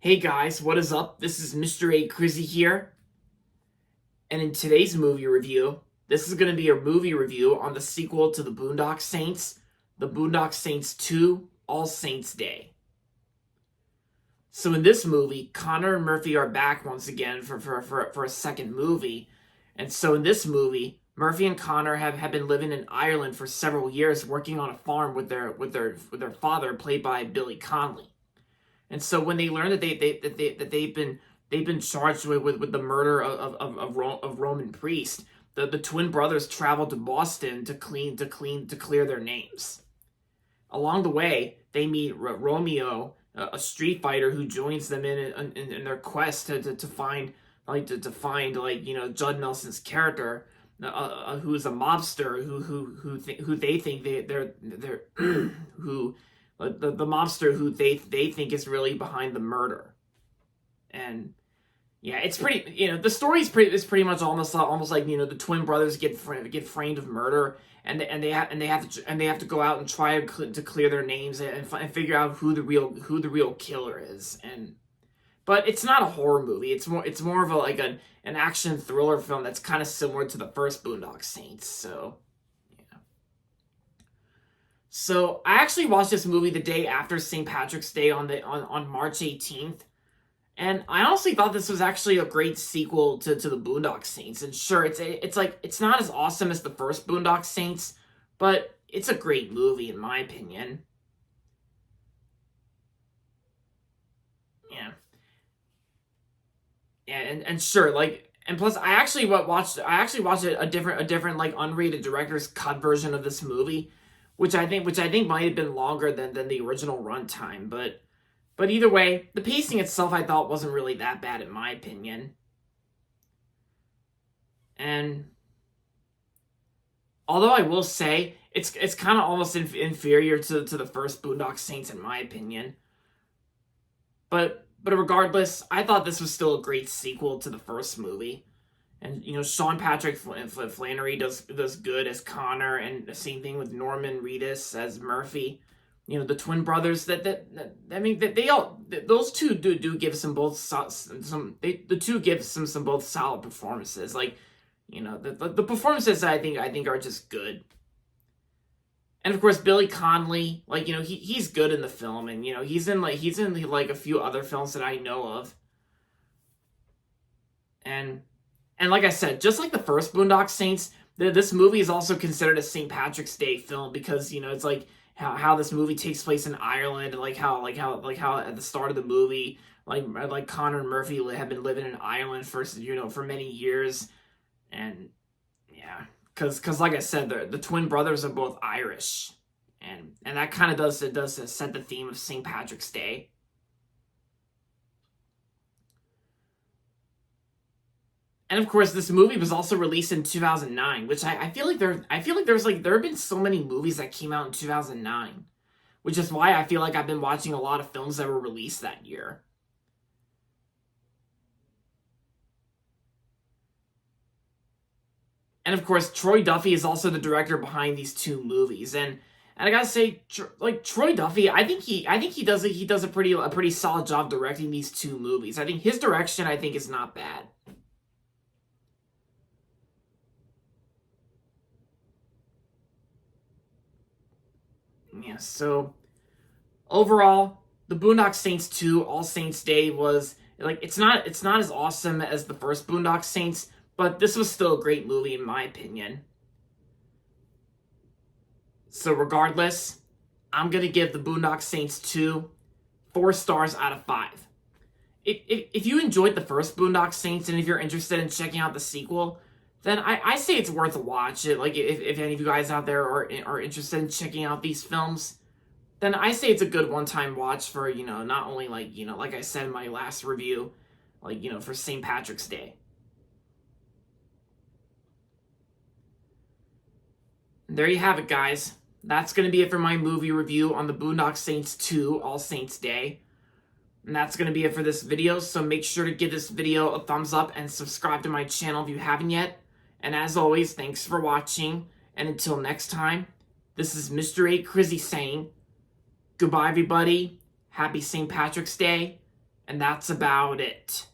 Hey guys, what is up? This is Mr. A. Crizzy here. And in today's movie review, this is going to be a movie review on the sequel to the Boondock Saints, the Boondock Saints 2 All Saints Day. So in this movie, Connor and Murphy are back once again for a second movie. And so in this movie, Murphy and Connor have been living in Ireland for several years, working on a farm with their father, played by Billy Connolly. And so when they learn that they've been charged with the murder of Roman priest, the twin brothers travel to Boston to clear their names. Along the way, they meet Romeo, a street fighter who joins them in their quest to find Judd Nelson's character, who is a mobster who they think they're who. The mobster who they think is really behind the murder. And yeah, it's pretty, the story is pretty much almost like, the twin brothers get framed of murder, and they have to go out and try to clear their names and figure out who the real killer is. But it's not a horror movie. It's more of an action thriller film that's kind of similar to the first Boondock Saints. So I actually watched this movie the day after St. Patrick's Day on March 18th, and I honestly thought this was actually a great sequel to the Boondock Saints. And sure, it's not as awesome as the first Boondock Saints, but it's a great movie in my opinion. Yeah, and sure, and plus I actually watched a different unrated director's cut version of this movie, which I think might have been longer than the original runtime, but either way, the pacing itself I thought wasn't really that bad in my opinion. And although I will say it's kind of almost inferior to the first Boondock Saints in my opinion, but regardless, I thought this was still a great sequel to the first movie. And, Sean Patrick Flannery does good as Connor, and the same thing with Norman Reedus as Murphy. The twin brothers those two do give both solid performances. The performances I think are just good. And of course, Billy Connolly, he's good in the film, and he's in a few other films that I know of. And like I said, just like the first Boondock Saints, this movie is also considered a St. Patrick's Day film because, it's like how this movie takes place in Ireland, and how at the start of the movie, like Connor and Murphy have been living in Ireland for many years. And yeah, because like I said, the twin brothers are both Irish, and that kind of does set the theme of St. Patrick's Day. And of course, this movie was also released in 2009, which I feel like there have been so many movies that came out in 2009, which is why I feel like I've been watching a lot of films that were released that year. And of course, Troy Duffy is also the director behind these two movies, and I gotta say, Troy Duffy, I think he does a pretty solid job directing these two movies. I think his direction is not bad. Yeah, so overall, the Boondock Saints 2 All Saints Day was it's not as awesome as the first Boondock Saints, but this was still a great movie in my opinion. So regardless, I'm gonna give the Boondock Saints 2 4 stars out of 5. If you enjoyed the first Boondock Saints, and if you're interested in checking out the sequel, then I say it's worth a watch. If any of you guys out there are interested in checking out these films, then I say it's a good one-time watch for, not only like I said in my last review, for St. Patrick's Day. And there you have it, guys. That's going to be it for my movie review on the Boondock Saints 2 All Saints Day. And that's going to be it for this video, so make sure to give this video a thumbs up and subscribe to my channel if you haven't yet. And as always, thanks for watching, and until next time, this is Mr. A. Crizzy saying, goodbye everybody, happy St. Patrick's Day, And that's about it.